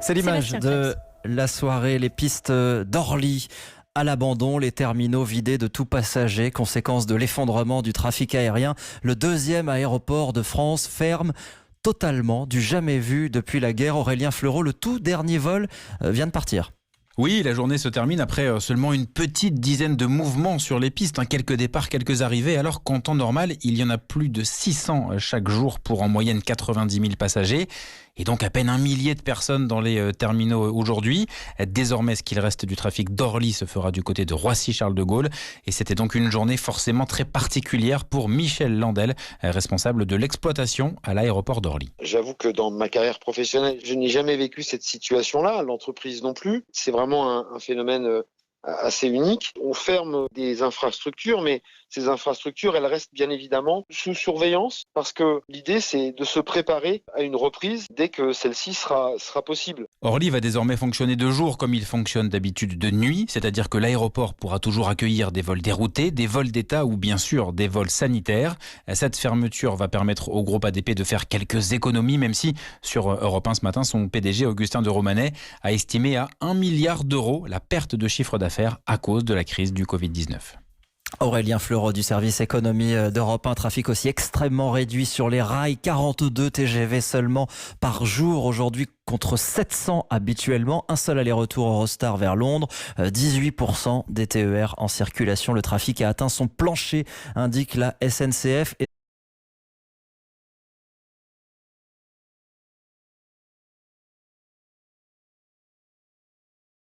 C'est l'image Sébastien de Krebs. la soirée, les pistes d'Orly à l'abandon, les terminaux vidés de tout passager, conséquence de l'effondrement du trafic aérien. Le deuxième aéroport de France ferme totalement, du jamais vu depuis la guerre. Aurélien Fleureau, le tout dernier vol vient de partir. Oui, la journée se termine après seulement une petite dizaine de mouvements sur les pistes, quelques départs, quelques arrivées, alors qu'en temps normal, il y en a plus de 600 chaque jour pour en moyenne 90 000 passagers. Et donc à peine 1 millier de personnes dans les terminaux aujourd'hui. Désormais, ce qu'il reste du trafic d'Orly se fera du côté de Roissy-Charles de Gaulle. Et c'était donc une journée forcément très particulière pour Michel Landel, responsable de l'exploitation à l'aéroport d'Orly. J'avoue que dans ma carrière professionnelle, je n'ai jamais vécu cette situation-là, l'entreprise non plus. C'est vraiment un phénomène assez unique. On ferme des infrastructures, mais ces infrastructures, elles restent bien évidemment sous surveillance parce que l'idée, c'est de se préparer à une reprise dès que celle-ci sera possible. Orly va désormais fonctionner de jour comme il fonctionne d'habitude de nuit, c'est-à-dire que l'aéroport pourra toujours accueillir des vols déroutés, des vols d'État ou bien sûr des vols sanitaires. Cette fermeture va permettre au groupe ADP de faire quelques économies, même si sur Europe 1 ce matin, son PDG Augustin de Romanet a estimé à 1 milliard d'euros la perte de chiffre d'affaires à cause de la crise du Covid-19. Aurélien Fleureau du service économie d'Europe 1, trafic aussi extrêmement réduit sur les rails, 42 TGV seulement par jour aujourd'hui contre 700 habituellement, un seul aller-retour Eurostar vers Londres, 18% des TER en circulation. Le trafic a atteint son plancher, indique la SNCF.